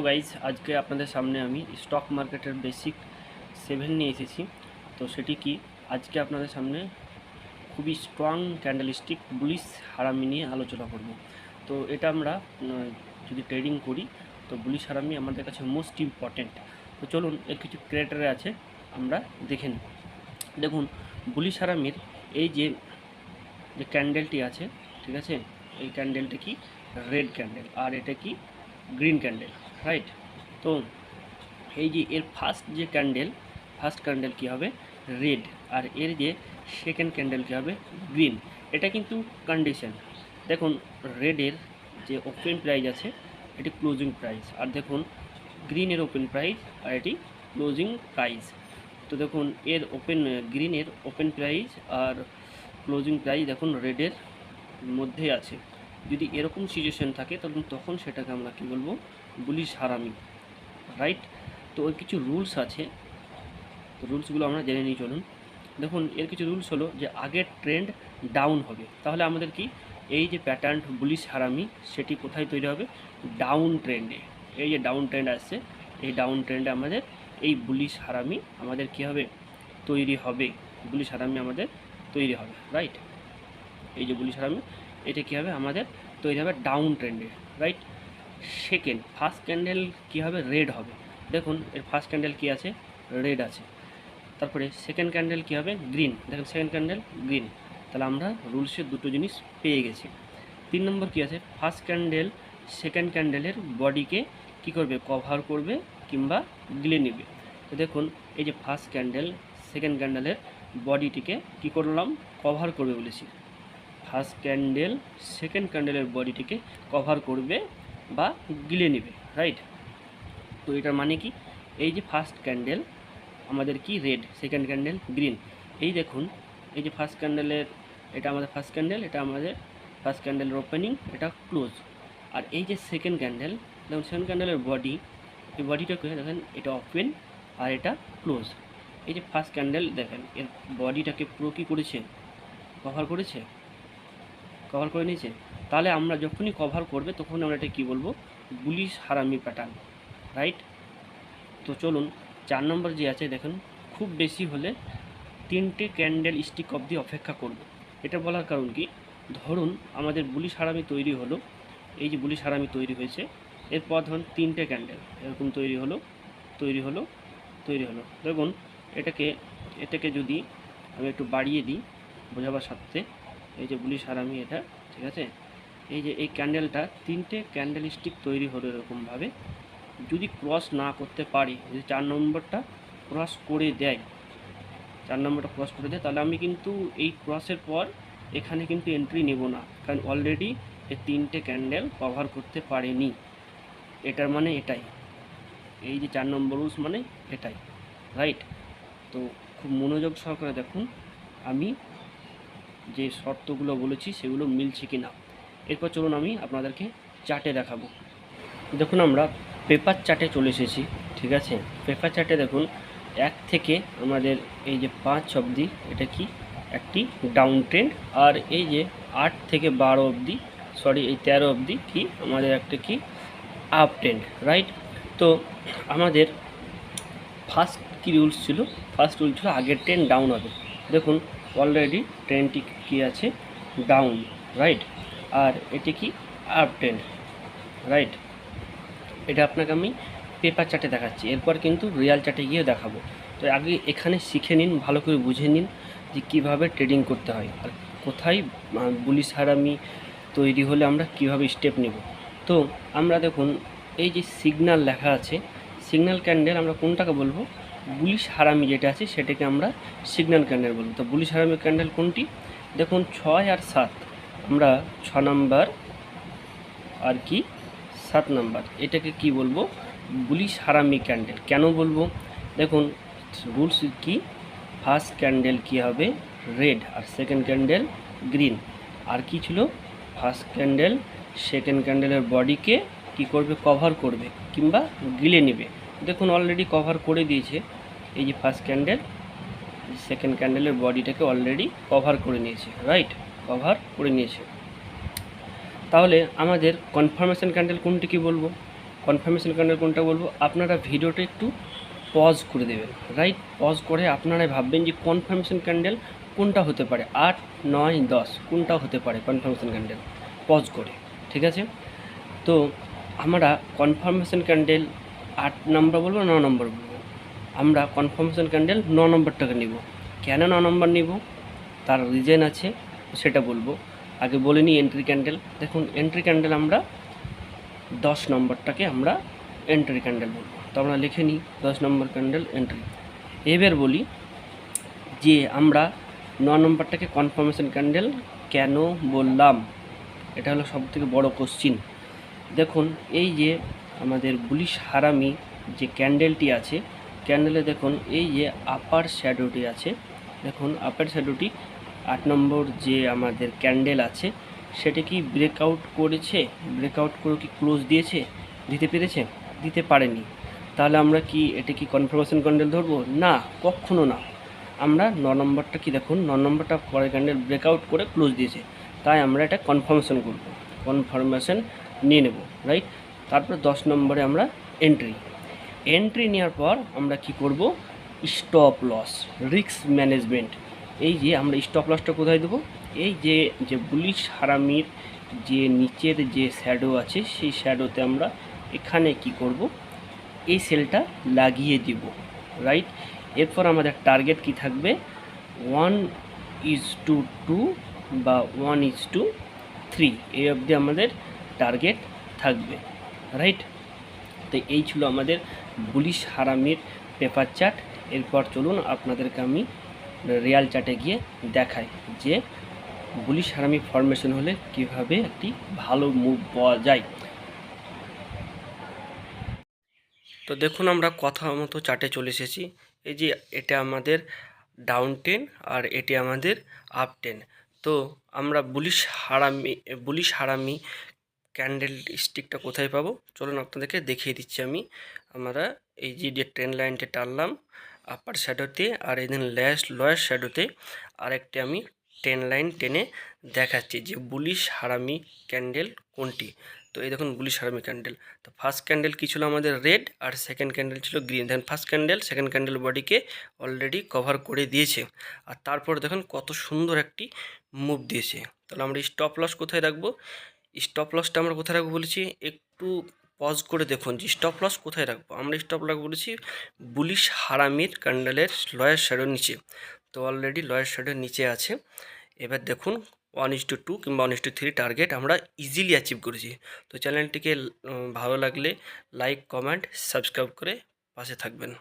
Guys, আজকে আপনাদের সামনে আমি স্টক মার্কেটের বেসিক 7 নিয়ে এসেছি। তো সেটি কি, আজকে আপনাদের সামনে খুবই স্ট্রং ক্যান্ডেলস্টিক বুলিশ হারামি নিয়ে আলোচনা করব। তো এটা আমরা যদি ট্রেডিং করি তো বুলিশ হারামি আমাদের কাছে মোস্ট ইম্পর্ট্যান্ট। তো চলুন, এর কিছু ক্রিয়েটারে আছে, আমরা দেখে নিই। দেখুন, বুলিশ হারামির এই যে ক্যান্ডেলটি আছে, ঠিক আছে, এই ক্যান্ডেলটা কি রেড ক্যান্ডেল আর এটা কি গ্রিন ক্যান্ডেল, রাইট। তো এই যে এর ফার্স্ট ক্যান্ডেল কী হবে রেড, আর এর যে সেকেন্ড ক্যান্ডেল কী হবে গ্রিন। এটা কিন্তু কন্ডিশন। দেখুন, রেডের যে ওপেন প্রাইস আছে এটি ক্লোজিং প্রাইস, আর দেখুন গ্রিনের ওপেন প্রাইস আর এটি ক্লোজিং প্রাইস। তো দেখুন এর গ্রিনের ওপেন প্রাইস আর ক্লোজিং প্রাইস দেখুন রেডের মধ্যে আছে। যদি এরকম সিচুয়েশন থাকে তখন সেটাকে আমরা কী বলবো, বুলিশ হারামি, রাইট। তো ওর কিছু রুলস আছে, রুলসগুলো আমরা জেনে নিই, চলুন। দেখুন, এর কিছু রুলস হলো যে আগের ট্রেন্ড ডাউন হবে, তাহলে আমাদের কি এই যে প্যাটার্ন বুলিশ হারামি সেটি কোথায় তৈরি হবে, ডাউন ট্রেন্ডে। এই যে ডাউন ট্রেন্ড আসছে, এই ডাউন ট্রেন্ডে আমাদের এই বুলিশ হারামি আমাদের কী হবে তৈরি হবে, বুলিশ হারামি আমাদের তৈরি হবে, রাইট। এই যে বুলিশ হারামি এটা কী হবে আমাদের তৈরি হবে ডাউন ট্রেন্ডে, রাইট। ফার্স্ট ক্যান্ডেল কী হবে রেড হবে। দেখুন এর ফার্স্ট ক্যান্ডেল কী আছে রেড আছে। তারপরে সেকেন্ড ক্যান্ডেল কী হবে গ্রিন, দেখেন সেকেন্ড ক্যান্ডেল গ্রিন। তাহলে আমরা রুলসের দুটো জিনিস পেয়ে গেছি। 3 নম্বর কী আছে, ফার্স্ট ক্যান্ডেল সেকেন্ড ক্যান্ডেলের বডিকে কী করবে কভার করবে কিংবা গিলে নেবে। তো দেখুন এই যে ফার্স্ট ক্যান্ডেল সেকেন্ড ক্যান্ডেলের বডিটিকে কী করলাম কভার করবে বলেছি। ফার্স্ট ক্যান্ডেল সেকেন্ড ক্যান্ডেলের বডিটিকে কভার করবে বা গিলে নেবে, রাইট। তো এটার মানে কি, এই যে ফার্স্ট ক্যান্ডেল আমাদের কি রেড, সেকেন্ড ক্যান্ডেল গ্রিন। এই দেখুন এই যে ফার্স্ট ক্যান্ডেলের এটা আমাদের ফার্স্ট ক্যান্ডেল, এটা আমাদের ফার্স্ট ক্যান্ডেলের ওপেনিং, এটা ক্লোজ। আর এই যে সেকেন্ড ক্যান্ডেল, দেখুন সেকেন্ড ক্যান্ডেলের বডি, এই বডিটাকে দেখেন এটা ওপেন আর এটা ক্লোজ। এই যে ফার্স্ট ক্যান্ডেল দেখেন এর বডিটাকে পুরো কী করেছে কভার করে নিয়েছে। তাহলে আমরা যখনই কভার করবে তখন আমরা এটা কী বলবো, বুলিশ হারামি প্যাটার্ন, রাইট। তো চলুন 4 নম্বর যে আছে, দেখুন খুব বেশি হলে 3টে ক্যান্ডেল স্টিক অবধি অপেক্ষা করব। এটা বলার কারণ কি, ধরুন আমাদের বুলিশ হারামি তৈরি হলো, এই যে বুলিশ হারামি তৈরি হয়েছে, এরপর ধরুন 3টে ক্যান্ডেল এরকম তৈরি হলো। দেখুন এটাকে যদি আমি একটু বাড়িয়ে দিই বোঝাবার সাথে, এই যে বুলিশ হারামি এটা, ঠিক আছে, এই যে এই ক্যান্ডেলটা 3টে ক্যান্ডেল স্টিক তৈরি হলো এরকমভাবে। যদি ক্রস না করতে পারি, যদি 4 নম্বরটা ক্রস করে দেয়, তাহলে আমি কিন্তু এই ক্রসের পর এখানে কিন্তু এন্ট্রি নেব না, কারণ অলরেডি এই 3টে ক্যান্ডেল কভার করতে পারেনি। এটার মানে এটাই, এই যে 4 নম্বর রুলস মানে এটাই, রাইট। তো খুব মনোযোগ সহকারে দেখুন আমি যে শর্তগুলো বলেছি সেগুলো মিলছে কি না। এরপর চলুন আমি আপনাদেরকে চার্টে দেখাবো। দেখুন আমরা পেপার চার্টে চলে এসেছি, ঠিক আছে। পেপার চার্টে দেখুন 1 থেকে আমাদের এই যে 5 অবধি এটা কি একটি ডাউন ট্রেন্ড, আর এই যে 8 থেকে 12 অবধি এই 13 অবধি কি আমাদের একটা কি আপ ট্রেন্ড, রাইট। তো আমাদের ফার্স্ট রুল ছিল আগের ট্রেন্ড ডাউন হবে। দেখুন অলরেডি ট্রেন্ডটি কি আছে ডাউন, রাইট, আর এটি কি আপ ট্রেন্ড, রাইট। এটা আপনাকে আমি পেপার চার্টে দেখাচ্ছি, এরপর কিন্তু রিয়াল চার্টে গিয়ে দেখাবো। তো আগে এখানে শিখে নিন, ভালো করে বুঝে নিন যে কীভাবে ট্রেডিং করতে হয় আর কোথায় বুলিশ হারামি তৈরি হলে আমরা কিভাবে স্টেপ নেব। তো আমরা দেখুন এই যে সিগন্যাল লেখা আছে, সিগন্যাল ক্যান্ডেল আমরা কোনটাকে বলবো, বুলিশ হারামি যেটা আছে সেটাকে আমরা সিগন্যাল ক্যান্ডেল বলবো। তো বুলিশ হারামি ক্যান্ডেল কোনটি, দেখুন 6 আর 7, আমরা 6 নাম্বার আর কি 7 নাম্বার, এটাকে কি বলবো বুলিশ হারামি ক্যান্ডেল। কেন বলবো, দেখুন রুলস কি, ফার্স্ট ক্যান্ডেল কি হবে রেড আর সেকেন্ড ক্যান্ডেল গ্রিন, আর কি ছিল ফার্স্ট ক্যান্ডেল সেকেন্ড ক্যান্ডেলের বডিকে কি করবে কভার করবে কিংবা গিলে নেবে। দেখুন অলরেডি কভার করে দিয়েছে, এই যে ফার্স্ট ক্যান্ডেল সেকেন্ড ক্যান্ডেলের বডিটাকে অলরেডি কভার করে নিয়েছে, রাইট, কভার করে নিয়েছে। তাহলে আমাদের কনফার্মেশন ক্যান্ডেল কোনটি কি বলবো, কনফার্মেশন ক্যান্ডেল কোনটা বলবো, আপনারা ভিডিওটা একটু পজ করে দেবেন, রাইট? পজ করে আপনারাই ভাববেন যে কনফার্মেশন ক্যান্ডেল কোনটা হতে পারে, 8, 9, 10 কোনটা হতে পারে কনফার্মেশন ক্যান্ডেল, পজ করে, ঠিক আছে? তো আমরা কনফার্মেশন ক্যান্ডেল 8 নম্বর বলবো, 9 নম্বর বলবো। আমরা কনফার্মেশন ক্যান্ডেল 9 নম্বরটাকে নিব। কেন 9 নম্বর নিব, তার রিজন আছে, সেটা বলবো। আগে বলে নিই এন্ট্রি ক্যান্ডেল। দেখুন এন্ট্রি ক্যান্ডেল আমরা 10 নম্বরটাকে আমরা এন্ট্রি ক্যান্ডেল বলবো। তো আমরা লিখে নিই 10 নম্বর ক্যান্ডেল এন্ট্রি। এবার বলি যে আমরা 9 নম্বরটাকে কনফার্মেশন ক্যান্ডেল কেন বললাম, এটা হলো সবথেকে বড় কোশ্চিন। দেখুন এই যে আমাদের বুলিশ হারামি যে ক্যান্ডেলটি আছে, ক্যান্ডেলে দেখুন এই যে আপার শ্যাডোটি আছে, দেখুন আপার শ্যাডোটি 8 নম্বর যে আমাদের ক্যান্ডেল আছে সেটা কি ব্রেকআউট করেছে, ব্রেকআউট করে কি ক্লোজ দিয়েছে, দিতে পেরেছে? দিতে পারেনি। তাহলে আমরা কি এটা কি কনফার্মেশন ক্যান্ডেল ধরবো? না, কখনো না। আমরা 9 নম্বরটা কি, দেখুন 9 নম্বরটা পরে ক্যান্ডেল ব্রেকআউট করে ক্লোজ দিয়েছে, তাই আমরা এটা কনফার্মেশন করব, কনফার্মেশন নিয়ে নেব, রাইট? তারপর 10 নম্বরে আমরা এন্ট্রি। এন্ট্রি নেওয়ার পর আমরা কি করব, স্টপ লস, রিস্ক ম্যানেজমেন্ট। এই যে আমরা স্টপ লসটা কোথায় দেবো, এই যে যে বুলিশ হারামির যে নিচের যে শ্যাডো আছে সেই শ্যাডোতে আমরা এখানে কি করব, এই সেলটা লাগিয়ে দেব, রাইট? এরপর আমাদের টার্গেট কি থাকবে, 1:2 বা 1:3 এই অবধি আমাদের টার্গেট থাকবে, রাইট? তো এই ছিল আমাদের বুলিশ হারামির পেপার চার্ট। এরপর চলুন আপনাদেরকে আমি রিয়াল চার্টে গিয়ে দেখাই যে বুলিশ হারামি ফরমেশন হলে কিভাবে একটি ভালো মুভ পাওয়া যায়। তো দেখুন আমরা কথা মতো চার্টে চলে এসেছি। এই যে এটা আমাদের ডাউন 10 আর এটি আমাদের আপ 10। তো আমরা বুলিশ হারামি ক্যান্ডেল স্টিকটা কোথায় পাবো, চলুন আপনাদেরকে দেখিয়ে দিচ্ছি আমি। আমরা এই যে ট্রেন লাইনটা টানলাম আপার শ্যাডোতে, আর এই দিন লোয়ার শ্যাডোতে আরেকটি আমি ট্রেন লাইন টেনে দেখাচ্ছি যে বুলিশ হারামি ক্যান্ডেল কোনটি। তো এই দেখুন বুলিশ হারামি ক্যান্ডেল। তো ফার্স্ট ক্যান্ডেল কী ছিল আমাদের, রেড, আর সেকেন্ড ক্যান্ডেল ছিল গ্রিন। দেখুন ফার্স্ট ক্যান্ডেল সেকেন্ড ক্যান্ডেল বডিকে অলরেডি কভার করে দিয়েছে, আর তারপর দেখুন কত সুন্দর একটি মুভ দিয়েছে। তাহলে আমরা স্টপ লস কোথায় রাখবো, স্টপ লসটা আমরা কোথায় রাখবো বলেছি, একটু পজ করে দেখুন যে স্টপ লস কোথায় রাখবো। আমরা স্টপ লস বলেছি বুলিশ হারামির ক্যান্ডেলের লয়ার শ্যাডোর নিচে। তো অলরেডি লয়ার শ্যাডোর নিচে আছে। এবার দেখুন 1:2 কিংবা 1:3 টার্গেট আমরা ইজিলি অ্যাচিভ করেছি। তো চ্যানেলটিকে ভালো লাগলে লাইক, কমেন্ট, সাবস্ক্রাইব করে পাশে থাকবেন।